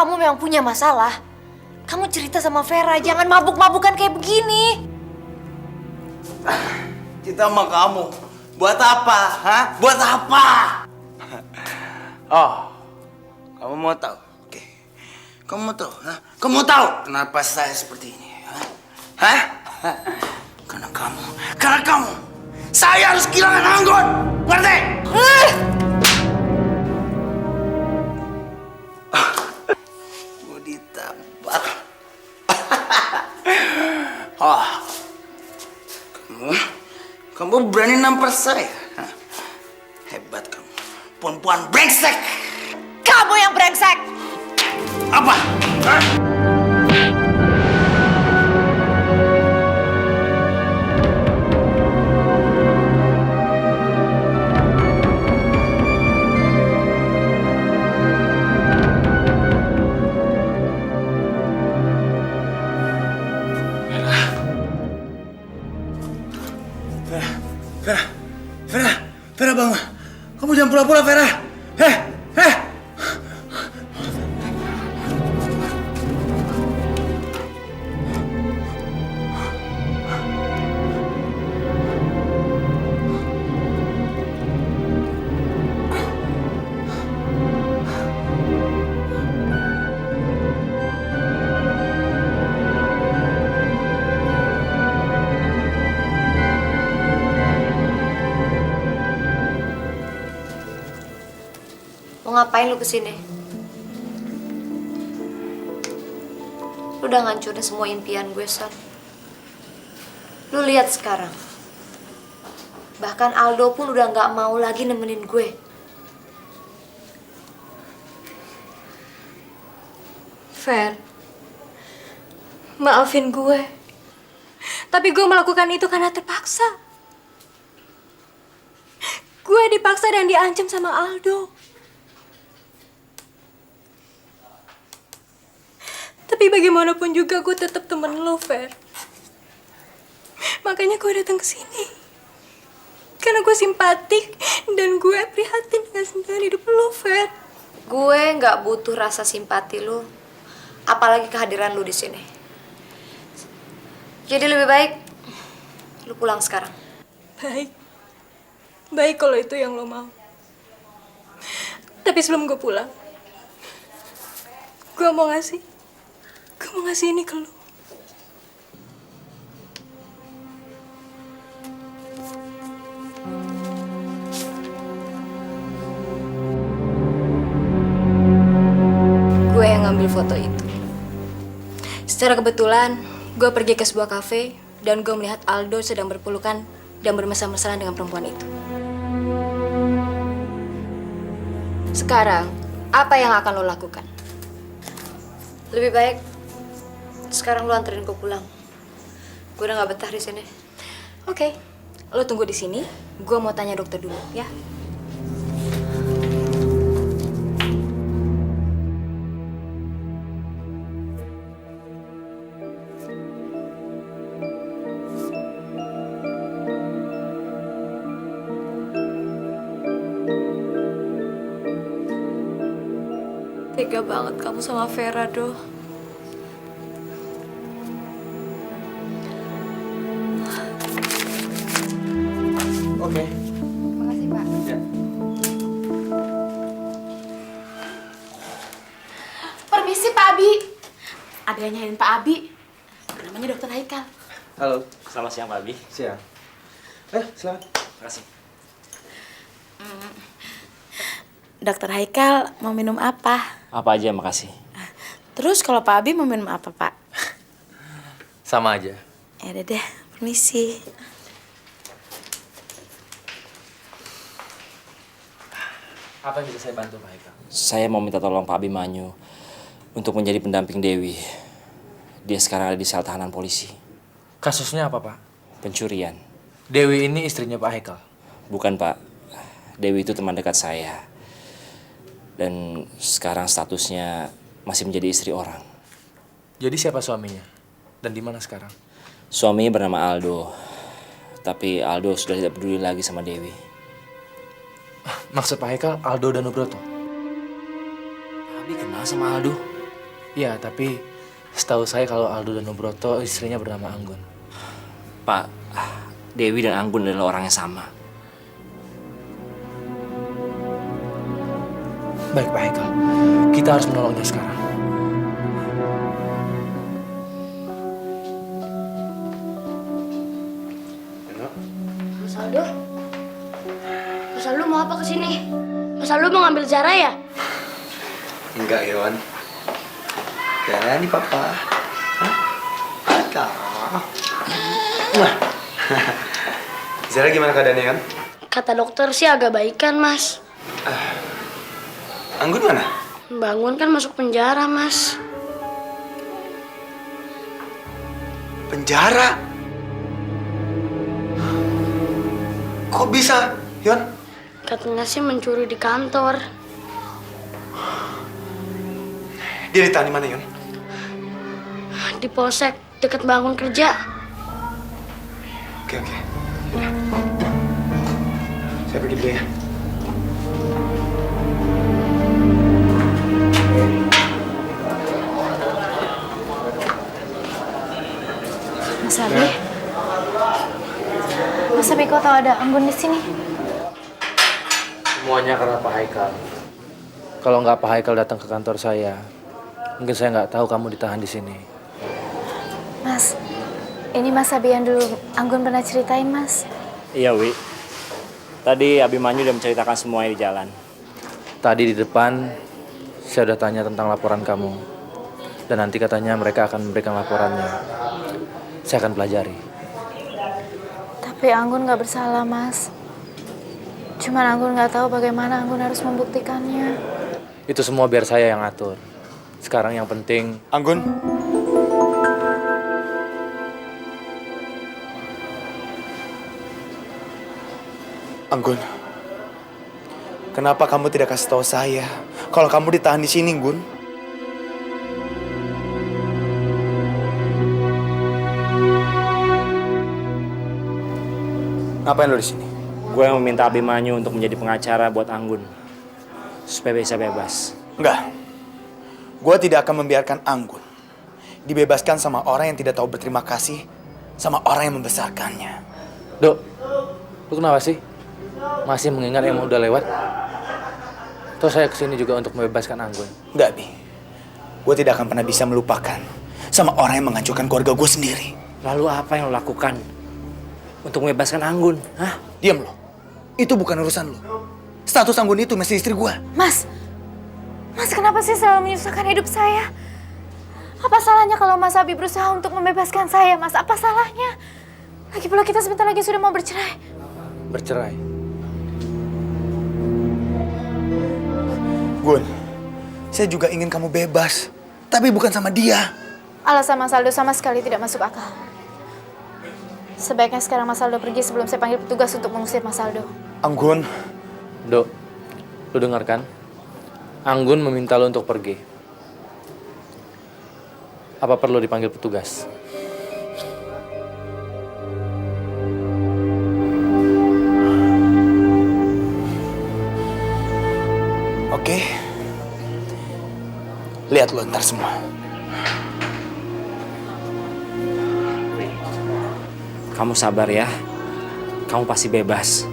kamu memang punya masalah, kamu cerita sama Vera, jangan mabuk-mabukan kayak begini. Cerita sama kamu, buat apa? Hah? Buat apa? Oh, kamu mau tahu? Oke, kamu mau tahu? Hah? Kamu mau tahu kenapa saya seperti ini? Hah? Karena kamu. Saya harus kehilangan Anggun, ngerti? Mau ditabrak. Oh, kamu berani nampar saya? Hah? Hebat kamu, perempuan brengsek. Kamu yang brengsek. Apa? Hah? Vera bangun. Kamu jangan pura-pura, Vera. Heh. Mau ngapain lu kesini? Lu udah ngancurin semua impian gue, Son. Lu lihat sekarang. Bahkan Aldo pun udah gak mau lagi nemenin gue. Fer, maafin gue. Tapi gue melakukan itu karena terpaksa. Gue dipaksa dan diancam sama Aldo. Tapi bagaimanapun juga gue tetap temen lo, Fer. Makanya gue datang ke sini. Karena gue simpatik dan gue prihatin dengan sendiri hidup lo, Fer. Gue nggak butuh rasa simpati lu, apalagi kehadiran lu di sini. Jadi lebih baik lu pulang sekarang. Baik kalau itu yang lo mau. Tapi sebelum gue pulang, gue mau ngasih ini ke lo. Gue yang ngambil foto itu. Secara kebetulan, gue pergi ke sebuah kafe dan gue melihat Aldo sedang berpelukan dan bermesra-mesraan dengan perempuan itu. Sekarang, apa yang akan lo lakukan? Lebih baik sekarang lu anterin gue pulang. Gue udah nggak betah di sini. Oke, lo tunggu di sini. Gue mau tanya dokter dulu, ya. Tega banget kamu sama Vera, Do. Oke. Makasih, Pak. Ya. Permisi, Pak Abi. Ada yang nyariin Pak Abi. Namanya Dokter Haikal. Halo. Selamat siang, Pak Abi. Siap. Silakan. Terima kasih. Dokter Haikal mau minum apa? Apa aja, makasih. Terus kalau Pak Abi mau minum apa, Pak? Sama aja. Ya udah deh, permisi. Apa yang bisa saya bantu, Pak Haikal? Saya mau minta tolong Pak Abimanyu untuk menjadi pendamping Dewi. Dia sekarang ada di sel tahanan polisi. Kasusnya apa, Pak? Pencurian. Dewi ini istrinya Pak Haikal. Bukan, Pak. Dewi itu teman dekat saya. Dan sekarang statusnya masih menjadi istri orang. Jadi siapa suaminya? Dan di mana sekarang? Suaminya bernama Aldo. Tapi Aldo sudah tidak peduli lagi sama Dewi. Maksud Pak Haikal, Aldo dan Nubroto? Pak Abi kenal sama Aldo? Ya, tapi setahu saya kalau Aldo dan Nubroto istrinya bernama Anggun. Pak, Dewi dan Anggun adalah orang yang sama. Baik, Pak Haikal. Kita harus menolongnya sekarang. Mas Aldo? Mas Aldo mau apa kesini? Mas Aldo mau ngambil Zara ya? Enggak, Yon. Jangan nih, Papa. Hah? Ada. Wah. Zara gimana keadaannya, Yon? Kata dokter sih agak baikan, Mas. Anggun mana? Bangun kan masuk penjara, Mas. Penjara? Kok bisa, Yon? Katanya sih mencuri di kantor. Dia ditahan di mana, Yon? Di polsek, deket bangun kerja. Oke. Yaudah. Saya pergi dulu ya. Mas Abi? Mas Abi kok tahu ada Anggun di sini? Semuanya karena Pak Haikal. Kalau nggak Pak Haikal datang ke kantor saya, mungkin saya nggak tahu kamu ditahan di sini. Mas, ini Mas Abi yang dulu Anggun pernah ceritain, Mas. Iya, Wi. Tadi Abimanyu udah menceritakan semuanya di jalan. Tadi di depan, saya udah tanya tentang laporan kamu. Dan nanti katanya mereka akan memberikan laporannya. Saya akan pelajari. Tapi Anggun nggak bersalah, Mas. Cuman Anggun nggak tahu bagaimana Anggun harus membuktikannya. Itu semua biar saya yang atur. Sekarang yang penting... Anggun. Anggun. Kenapa kamu tidak kasih tahu saya kalau kamu ditahan di sini, Gun? Ngapain lo di sini? Gue yang meminta Abimanyu untuk menjadi pengacara buat Anggun. Supaya bisa bebas. Enggak. Gue tidak akan membiarkan Anggun dibebaskan sama orang yang tidak tahu berterima kasih sama orang yang membesarkannya. Dok, lu kenapa sih? Masih mengingat yang udah lewat? Terus saya kesini juga untuk membebaskan Anggun. Enggak, Bi. Gue tidak akan pernah bisa melupakan sama orang yang menghancurkan keluarga gue sendiri. Lalu apa yang lo lakukan untuk membebaskan Anggun? Hah? Diam lo. Itu bukan urusan lo. Status Anggun itu masih istri gue. Mas kenapa sih selalu menyusahkan hidup saya? Apa salahnya kalau Mas Abi berusaha untuk membebaskan saya, Mas? Apa salahnya? Lagi pula kita sebentar lagi sudah mau bercerai. Bercerai? Gun, saya juga ingin kamu bebas. Tapi bukan sama dia. Alasan Mas Aldo sama sekali tidak masuk akal. Sebaiknya sekarang Mas Aldo pergi sebelum saya panggil petugas untuk mengusir Mas Aldo. Anggun. Dok, lu dengar kan? Anggun meminta lu untuk pergi. Apa perlu dipanggil petugas? Oke. Lihat lo ntar semua. Kamu sabar ya. Kamu pasti bebas.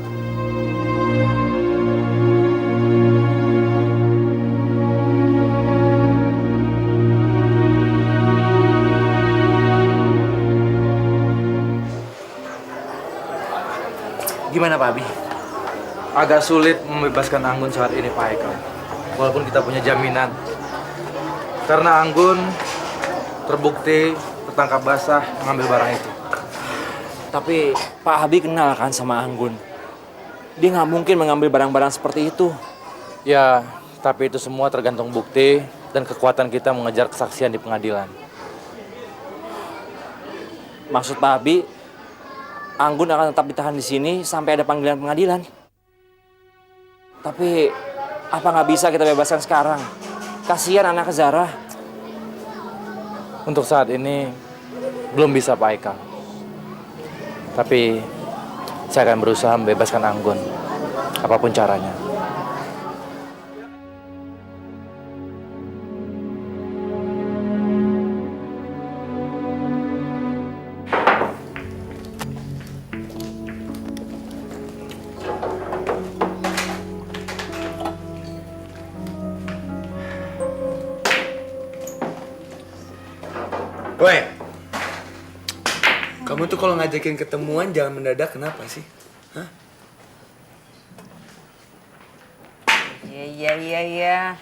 Gimana Pak Abi? Agak sulit membebaskan Anggun saat ini Pak Haikal. Walaupun kita punya jaminan. Karena Anggun terbukti tertangkap basah mengambil barang itu. Tapi Pak Abi kenal kan sama Anggun. Dia nggak mungkin mengambil barang-barang seperti itu. Ya, tapi itu semua tergantung bukti dan kekuatan kita mengejar kesaksian di pengadilan. Maksud Pak Abi, Anggun akan tetap ditahan di sini sampai ada panggilan pengadilan. Tapi apa nggak bisa kita bebaskan sekarang? Kasihan anak Zara. Untuk saat ini belum bisa Pak Haikal. Tapi saya akan berusaha membebaskan Anggun, apapun caranya. Woi, kamu tuh kalau ngajakin ketemuan jangan mendadak, kenapa sih? Hah? Iya.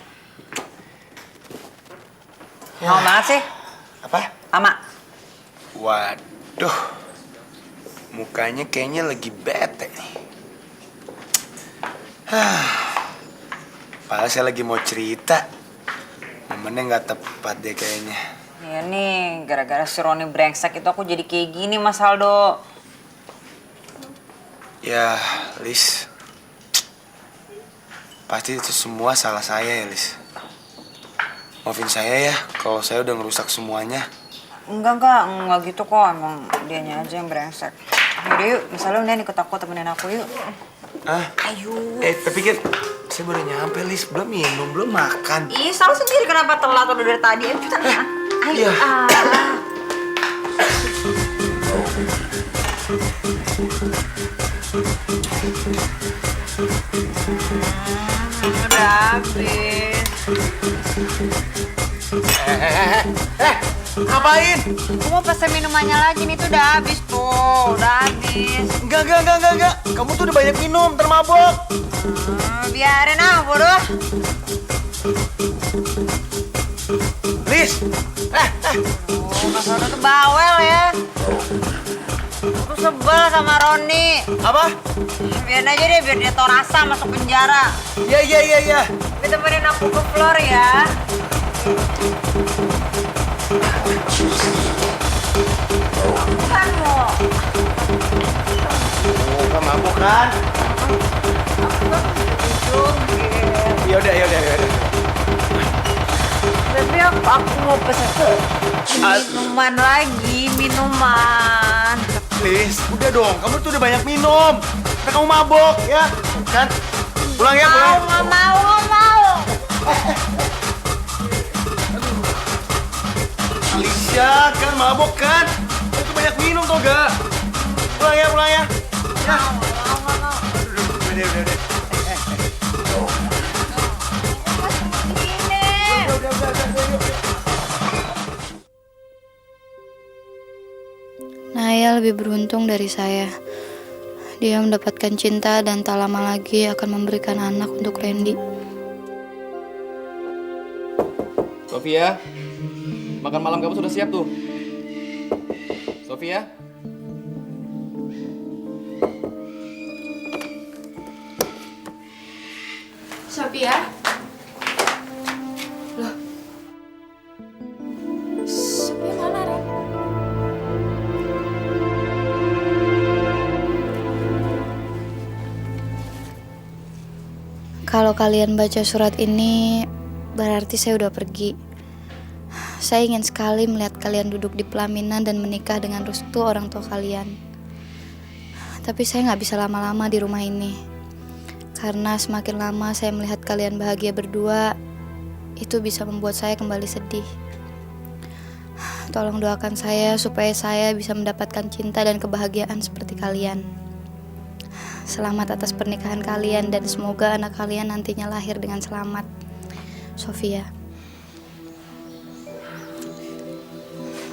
Lama banget sih. Apa? Lama. Waduh, mukanya kayaknya lagi bete nih. Padahal saya lagi mau cerita, momennya nggak tepat deh kayaknya. Ya nih, gara-gara si Roni brengsek itu aku jadi kayak gini, Mas Aldo. Ya, Lis, pasti itu semua salah saya ya, Lis. Maafin saya ya, kalau saya udah ngerusak semuanya. Enggak gitu kok, emang dianya aja yang brengsek. Yaudah yuk, misalnya udah ikut aku, temenin aku yuk. Ah, Ayo. tapi kan saya baru nyampe, Lis, belum minum, belum makan. Ih, salah sendiri kenapa telat udah dari tadi. Ayo cepetan ya. Ayo. Iya. Udah habis. Ngapain? Aku mau pesen minumannya lagi nih, tuh udah habis tuh. Udah habis. Enggak. Kamu tuh udah banyak minum, termabok. Biarin ah, bodoh. Lis, Oh, Mas Aldo tuh bawel ya. Aku sebel sama Roni. apa? Biarin aja deh, biar dia tau rasa masuk penjara. Iya. Tapi temenin aku ke floor ya. Bukan mau. Oh, kamu mabok kan? Yaudah. Tapi aku mau pesen minuman lagi, minuman. Lis, udah dong, kamu tuh udah banyak minum. Ntar kamu mabok, ya? Kan? Pulang ya, pulang. Nggak mau. Alicia, kan mabok kan? Itu banyak minum tuh gak? Pulang ya. Ya. Udah. Naya lebih beruntung dari saya. Dia mendapatkan cinta dan tak lama lagi akan memberikan anak untuk Randy. Sofia, makan malam kamu sudah siap tuh. Sofia? Sophia? Loh? Sophia mana, Ren? Kalau kalian baca surat ini, berarti saya udah pergi. Saya ingin sekali melihat kalian duduk di pelaminan dan menikah dengan restu orang tua kalian. Tapi saya nggak bisa lama-lama di rumah ini. Karena semakin lama saya melihat kalian bahagia berdua, itu bisa membuat saya kembali sedih. Tolong doakan saya supaya saya bisa mendapatkan cinta dan kebahagiaan seperti kalian. Selamat atas pernikahan kalian dan semoga anak kalian nantinya lahir dengan selamat. Sofia.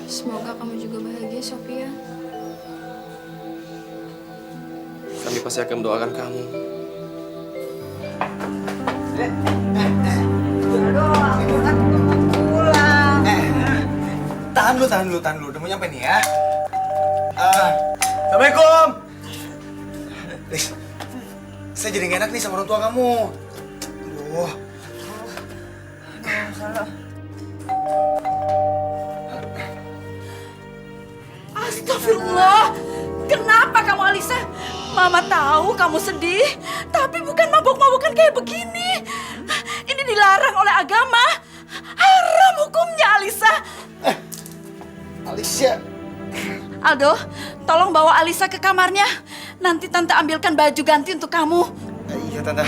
Semoga kamu juga bahagia, Sophia. Kami pasti akan mendoakan kamu. Tahan dulu. Udah mau nyampe nih ya. Assalamualaikum. Lis, saya jadi gak enak nih sama orang tua kamu. Aduh. Astagfirullah. Kenapa kamu, Alisa? Mama tahu kamu sedih, tapi bukan mabuk-mabukan kayak begini. Ini dilarang oleh agama. Haram hukumnya, Alisa. Alicia. Aldo, tolong bawa Alisa ke kamarnya. Nanti Tante ambilkan baju ganti untuk kamu. Iya, Tante.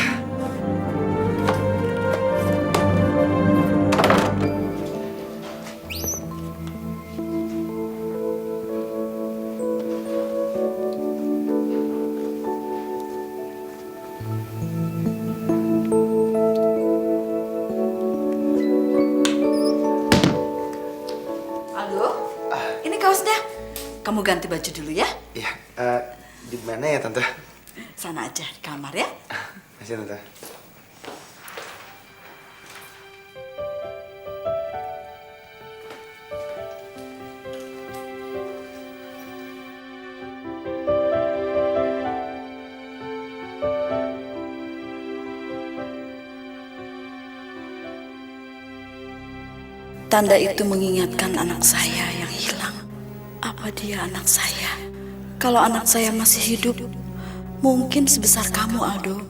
Aldo? kamu ganti baju dulu ya. Iya, di mana ya Tante? Sana aja di kamar ya. Masih Tante. Tanda itu mengingatkan anak saya yang hilang. Apa dia anak saya? Kalau anak saya masih hidup, mungkin sebesar kamu, Aldo.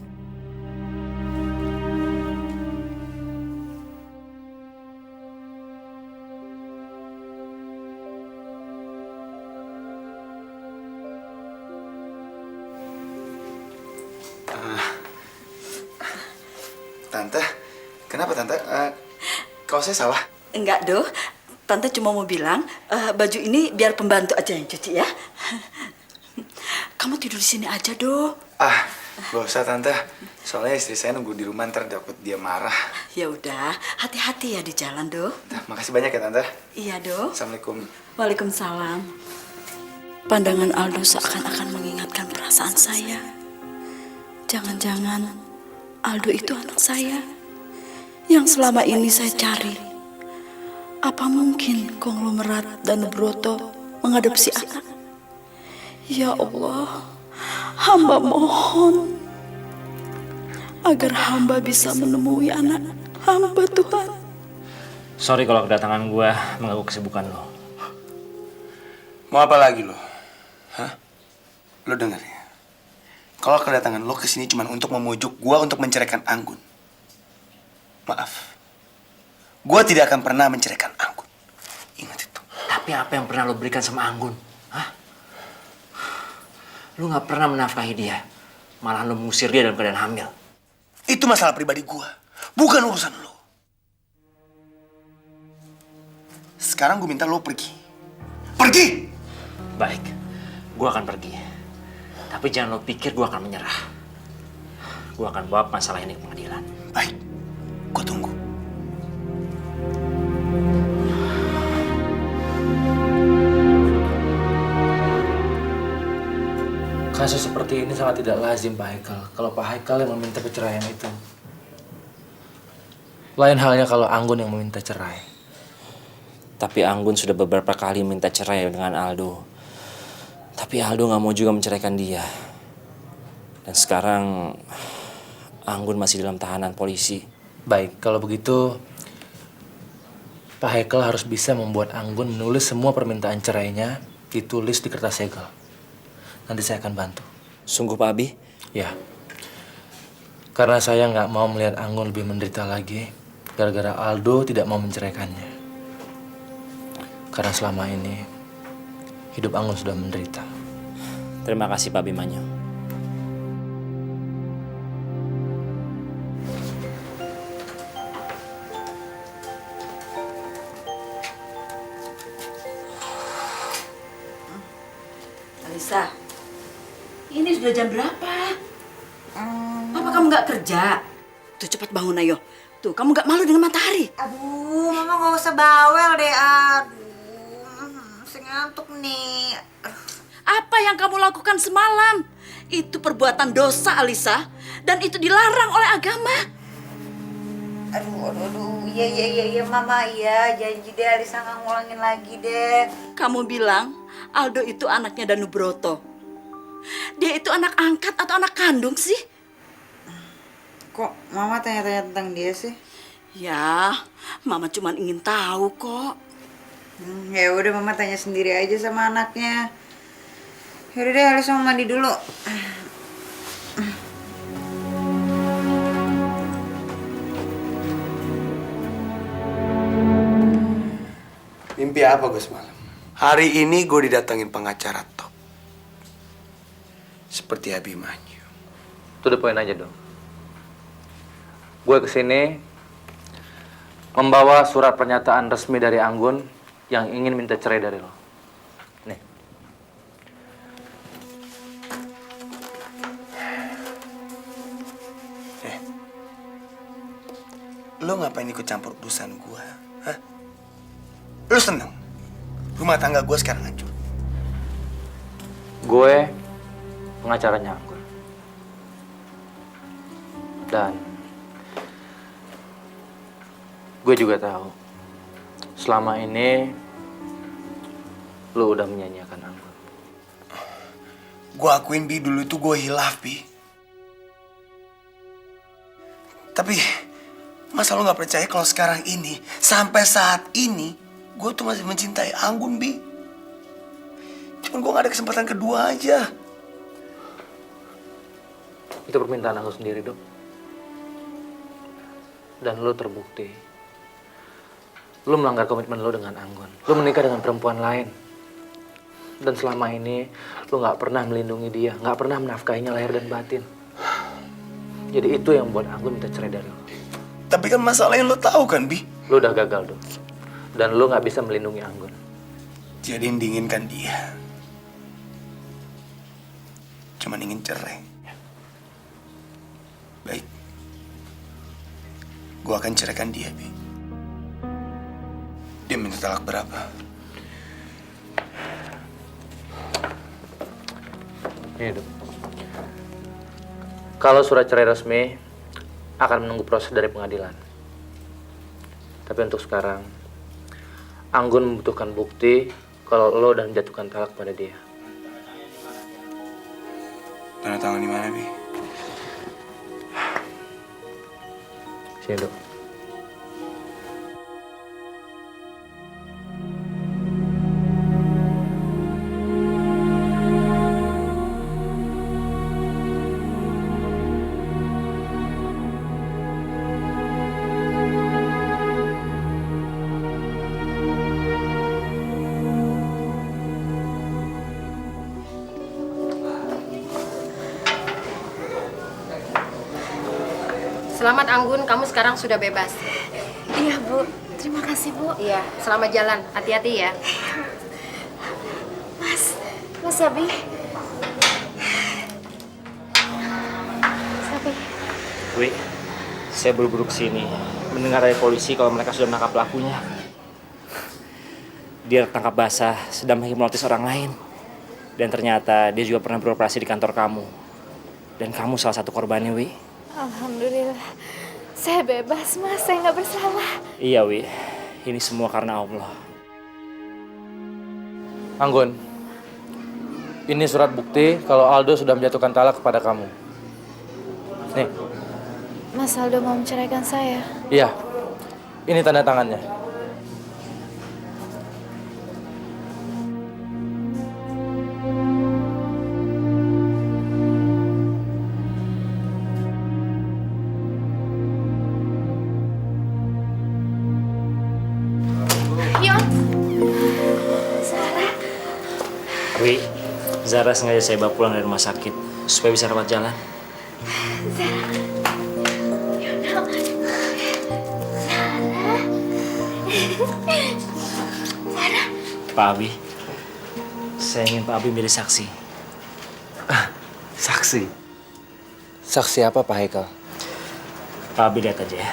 Tante, kenapa Tante? Kau saya salah? Enggak, Do. Tante cuma mau bilang, baju ini biar pembantu aja yang cuci ya. Kamu tidur di sini aja, Do. Gak usah Tante. Soalnya istri saya nunggu di rumah, ntar takut dia marah. Ya udah, hati-hati ya di jalan, Do. Makasih banyak ya Tante. Iya, Do. Assalamualaikum. Waalaikumsalam. Pandangan Aldo seakan-akan mengingatkan perasaan saya. Jangan-jangan Aldo itu anak saya yang selama ini saya cari. Apa mungkin konglomerat dan Nugroho mengadopsi anak? Ya Allah, hamba mohon agar hamba bisa menemui anak hamba, Tuhan. Sorry kalau kedatangan gue mengganggu kesibukan lo. Mau apa lagi lo? Hah? Lo denger ya? Kalau kedatangan lo kesini cuma untuk memujuk gue untuk menceraikan Anggun. Maaf. Gue tidak akan pernah menceraikan Anggun. Ingat itu. Tapi apa yang pernah lo berikan sama Anggun? Hah? Lo gak pernah menafkahi dia. Malah lo mengusir dia dalam keadaan hamil. Itu masalah pribadi gue. Bukan urusan lo. Sekarang gue minta lo pergi. Pergi! Baik. Gue akan pergi. Tapi jangan lo pikir gue akan menyerah. Gue akan bawa masalah ini ke pengadilan. Baik. Gue tunggu. Kasus seperti ini sangat tidak lazim, Pak Haikal. Kalau Pak Haikal yang meminta perceraian itu. Lain halnya kalau Anggun yang meminta cerai. Tapi Anggun sudah beberapa kali minta cerai dengan Aldo. Tapi Aldo gak mau juga menceraikan dia. Dan sekarang Anggun masih dalam tahanan polisi. Baik, kalau begitu Pak Haikal harus bisa membuat Anggun menulis semua permintaan cerainya, ditulis di kertas segel. Nanti saya akan bantu. Sungguh Pak Abi? Ya. Karena saya nggak mau melihat Anggun lebih menderita lagi gara-gara Aldo tidak mau menceraikannya. Karena selama ini hidup Anggun sudah menderita. Terima kasih Pak Abimanyu. Alisa, ini sudah jam berapa? Apa kamu nggak kerja? Tuh cepat bangun ayo. Tuh kamu nggak malu dengan matahari? Aduh, mama nggak usah bawel deh. Aduh, masih ngantuk nih. Apa yang kamu lakukan semalam? Itu perbuatan dosa, Alisa. Dan itu dilarang oleh agama. Aduh, iya, mama, iya. Janji deh Alisa nggak ngulangin lagi deh. Kamu bilang Aldo itu anaknya Danubroto. Dia itu anak angkat atau anak kandung sih? Kok mama tanya-tanya tentang dia sih? Ya, mama cuma ingin tahu kok. Ya udah, mama tanya sendiri aja sama anaknya. Yaudah deh, Alisa mau mandi dulu. Mimpi apa gue semalam? Hari ini gue didatengin pengacara top. Seperti Abimanyu. To the point aja dong. Gue kesini membawa surat pernyataan resmi dari Anggun yang ingin minta cerai dari lo. Nih. Lo ngapain ikut campur urusan gue? Hah? Lo seneng? Rumah tangga gue sekarang hancur. Gue pengacaranya Anggun. Dan gue juga tahu selama ini lu udah menyanyiakan Anggun. Gue akuin Bi, dulu itu gue hilaf Bi. Tapi masa lo gak percaya kalau sekarang ini, sampai saat ini, gue tuh masih mencintai Anggun Bi. Cuman gue gak ada kesempatan kedua aja. Itu permintaan aku sendiri, Dok. Dan lu terbukti. Lu melanggar komitmen lu dengan Anggun. Lu menikah dengan perempuan lain. Dan selama ini, lu gak pernah melindungi dia. Gak pernah menafkahinya lahir dan batin. Jadi itu yang buat Anggun minta cerai dari lu. Tapi kan masalahnya lo tahu kan, Bi? Lu udah gagal, Dok. Dan lu gak bisa melindungi Anggun. Jadi yang diinginkan dia cuman ingin cerai. Baik. Gue akan ceraikan dia, Bi. Dia minta talak berapa? Ini, Dok. Kalau surat cerai resmi akan menunggu proses dari pengadilan. Tapi untuk sekarang, Anggun membutuhkan bukti kalau lo dan menjatuhkan talak pada dia. Tanda tangan di mana, Bi? Sini, Dok. Selamat Anggun, kamu sekarang sudah bebas. Iya, Bu. Terima kasih, Bu. Iya, selamat jalan. Hati-hati ya. Mas Abi. Sabi. Wi, saya buru-buru kesini mendengar dari polisi kalau mereka sudah menangkap pelakunya. Dia tertangkap basah sedang menghipnotis orang lain. Dan ternyata dia juga pernah beroperasi di kantor kamu. Dan kamu salah satu korbannya, Wi. Alhamdulillah. Saya bebas, Mas. Saya nggak bersalah. Iya, Wi. Ini semua karena Allah. Anggun, ini surat bukti kalau Aldo sudah menjatuhkan talak kepada kamu. Nih. Mas Aldo mau menceraikan saya. Iya, ini tanda tangannya. Wi, Zara sengaja saya bawa pulang dari rumah sakit supaya bisa rawat jalan. Pak Abi, saya ingin Pak Abi menjadi saksi. Saksi? Saksi apa, Pak Haikal? Pak Abi lihat aja ya.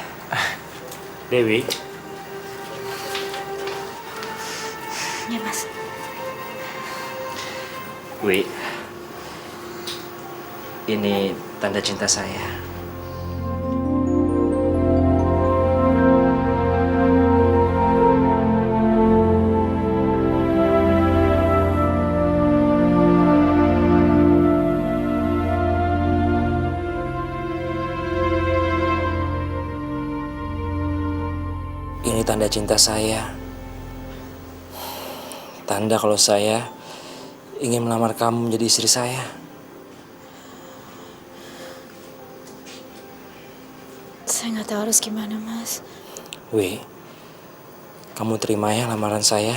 Dewi. Ya, Mas. Wi, ini tanda cinta saya. Ini tanda cinta saya. Tanda kalau saya ingin melamar kamu menjadi istri saya. Saya nggak tahu harus gimana, Mas. Wi, kamu terima ya lamaran saya.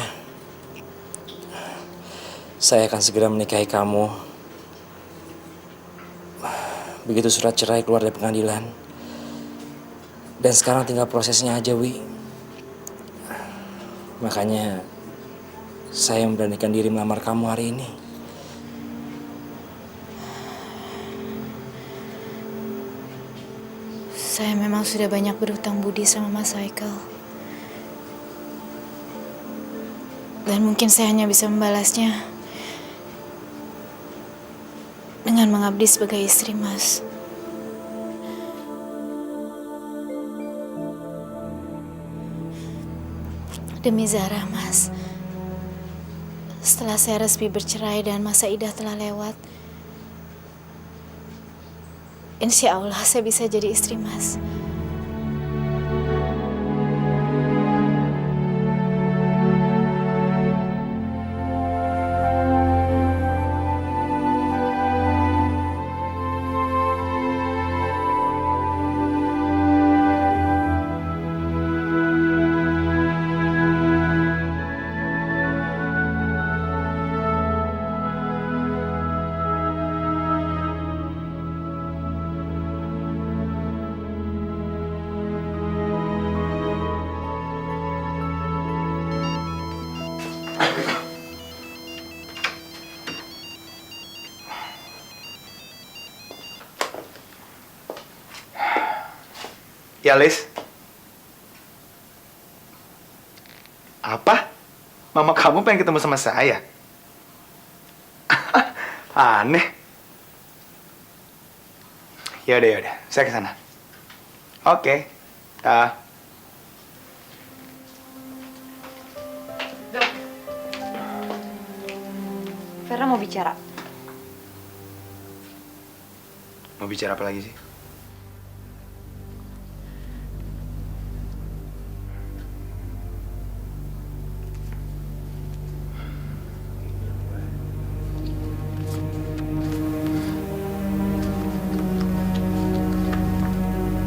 Saya akan segera menikahi kamu. Begitu surat cerai keluar dari pengadilan. Dan sekarang tinggal prosesnya aja, Wi. Makanya saya memberanikan diri melamar kamu hari ini. Saya memang sudah banyak berhutang budi sama Mas Haikal. Dan mungkin saya hanya bisa membalasnya dengan mengabdi sebagai istri Mas. Demi Zara, Mas. Setelah saya resmi bercerai dan masa idah telah lewat, insya Allah saya bisa jadi istri Mas. Ya, Lis. Apa? Mama kamu pengen ketemu sama saya? Aneh. Yaudah. Saya ke sana. Oke. Vera mau bicara. Mau bicara apa lagi sih?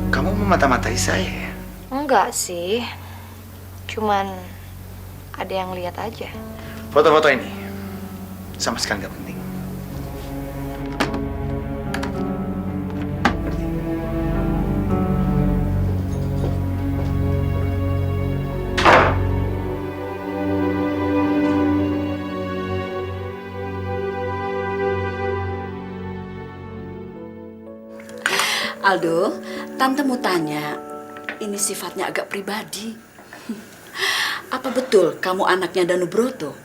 Kamu memata-matai saya ya? Enggak sih. Cuman ada yang lihat aja. Foto-foto ini sama sekali nggak penting. Aldo, Tante mau tanya, ini sifatnya agak pribadi. Apa betul kamu anaknya Danubroto?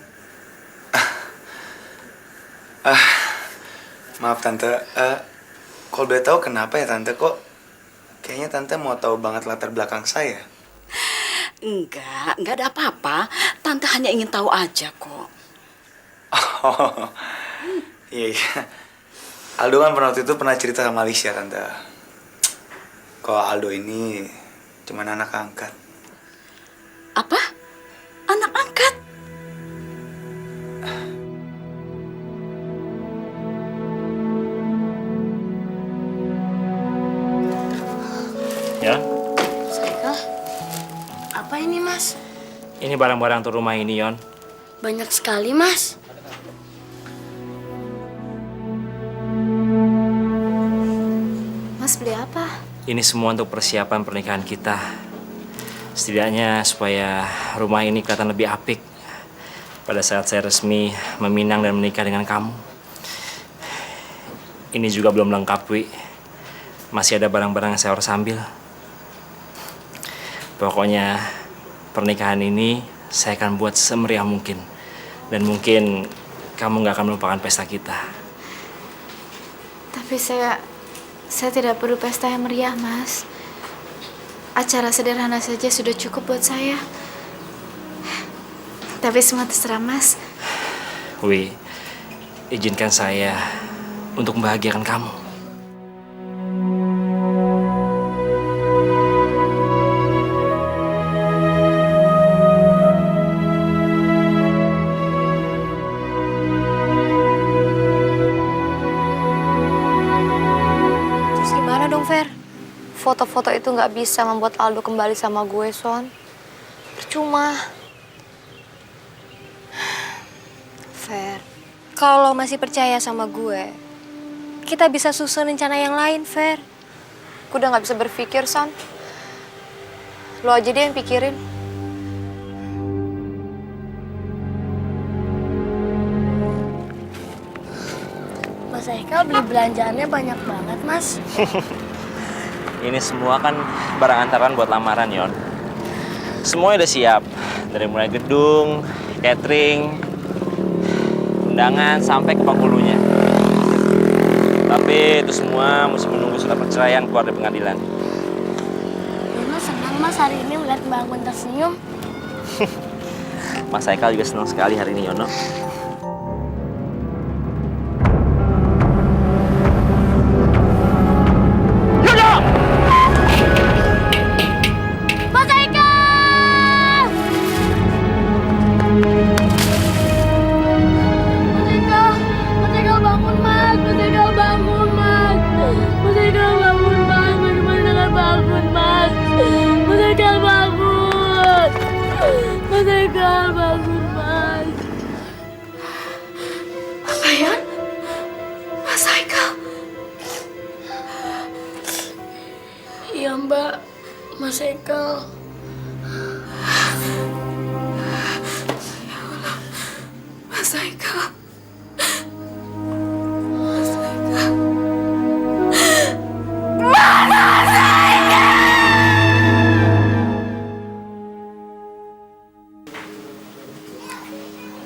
Maaf Tante, kalau boleh tahu kenapa ya Tante, kok kayaknya Tante mau tahu banget latar belakang saya? Enggak ada apa-apa. Tante hanya ingin tahu aja kok. Oh, iya. Aldo kan waktu itu pernah cerita sama Alicia, Tante. Kalau Aldo ini cuman anak angkat. Apa? Anak angkat? Ya, Saya, apa ini Mas? ini barang-barang untuk rumah ini, Yon. Banyak sekali Mas. Mas beli apa? Ini semua untuk persiapan pernikahan kita. Setidaknya supaya rumah ini kelihatan lebih apik pada saat saya resmi meminang dan menikah dengan kamu. Ini juga belum lengkap, Wi. Masih ada barang-barang yang saya harus ambil. Pokoknya pernikahan ini saya akan buat semeriah mungkin. Dan mungkin kamu nggak akan melupakan pesta kita. Tapi saya tidak perlu pesta yang meriah, Mas. Acara sederhana saja sudah cukup buat saya. Tapi semua terserah Mas. Wi, izinkan saya untuk membahagiakan kamu. Terus gimana dong, Fer? Foto-foto itu nggak bisa membuat Aldo kembali sama gue, Son. Percuma. Fer, kalau lo masih percaya sama gue, kita bisa susun rencana yang lain, Fer. Gue udah nggak bisa berpikir, Son. Lo aja deh yang pikirin. Mas Eka beli belanjaannya banyak banget Mas. Ini semua kan barang antaran buat lamaran, Yon. Semuanya udah siap. Dari mulai gedung, catering, undangan, sampai ke penghulunya. Tapi itu semua mesti menunggu surat perceraian keluar dari pengadilan. Yono senang Mas hari ini melihat Mbak Anggun tersenyum. Mas Haikal juga senang sekali hari ini, Yono. Mas Haikal! Mas Haikal bangun Mas! Mas Haikal bangun Mas! Mas Haikal bangun Mas! Bagaimana bangun Mas? Mas Haikal bangun! Mas Haikal bangun Mas! Apa ya? Mas Haikal? Iya Mbak, Mas Haikal. Mas Haikal.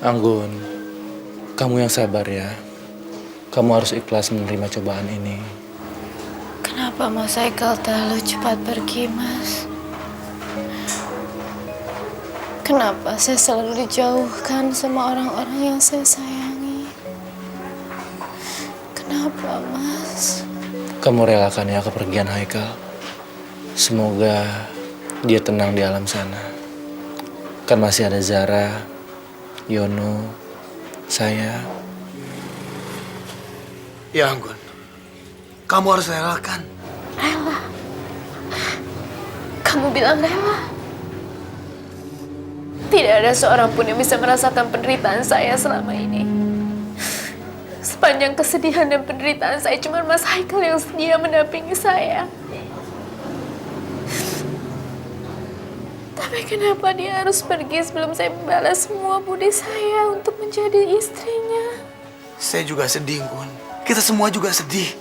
Anggun, kamu yang sabar ya. Kamu harus ikhlas menerima cobaan ini. Kenapa Mas Haikal terlalu cepat pergi, Mas? Kenapa saya selalu dijauhkan sama orang-orang yang saya sayangi? Kenapa, Mas? Kamu relakan ya kepergian Haikal. Semoga dia tenang di alam sana. Kan masih ada Zara, Yono, saya. Ya Anggun, kamu harus relakan. Rela? Kamu bilang rela? Tidak ada seorang pun yang bisa merasakan penderitaan saya selama ini. Sepanjang kesedihan dan penderitaan saya, cuma Mas Haikal yang sedia mendampingi saya. Tapi kenapa dia harus pergi sebelum saya membalas semua budi saya untuk menjadi istrinya? Saya juga sedih, Anggun. Kita semua juga sedih.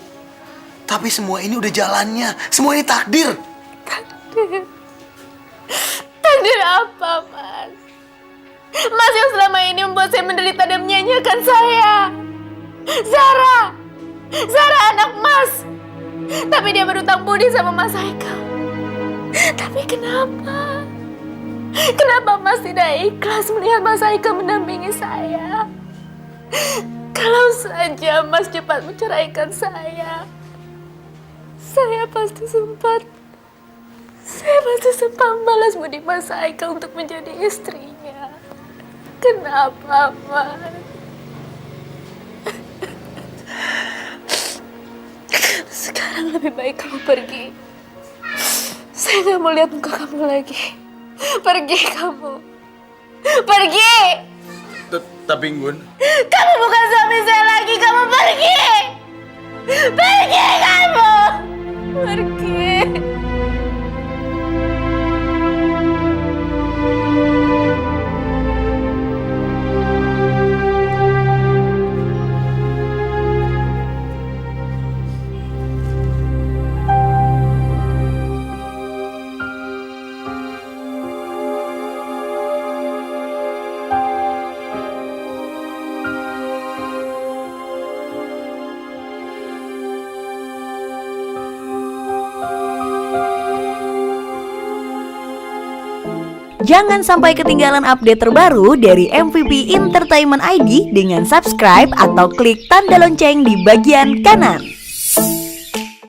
Tapi semua ini udah jalannya. Semua ini takdir. Takdir? Takdir apa, Mas? Mas yang selama ini membuat saya menderita dan menyanyiakan saya. Zara! Zara anak Mas! Tapi dia berutang budi sama Mas Haikal. Tapi kenapa? Kenapa Mas tidak ikhlas melihat Mas Haikal mendampingi saya? Kalau saja Mas cepat menceraikan saya pasti sempat membalas budi Mas Haikal untuk menjadi istrinya. Kenapa, Mas? Sekarang lebih baik kamu pergi. Saya nggak mau lihat muka kamu lagi. Pergi kamu. Pergi! Tapi Anggun, Kamu bukan suami saya lagi. Kamu pergi! Pergi kamu! Pergi! Jangan sampai ketinggalan update terbaru dari MVP Entertainment ID dengan subscribe atau klik tanda lonceng di bagian kanan.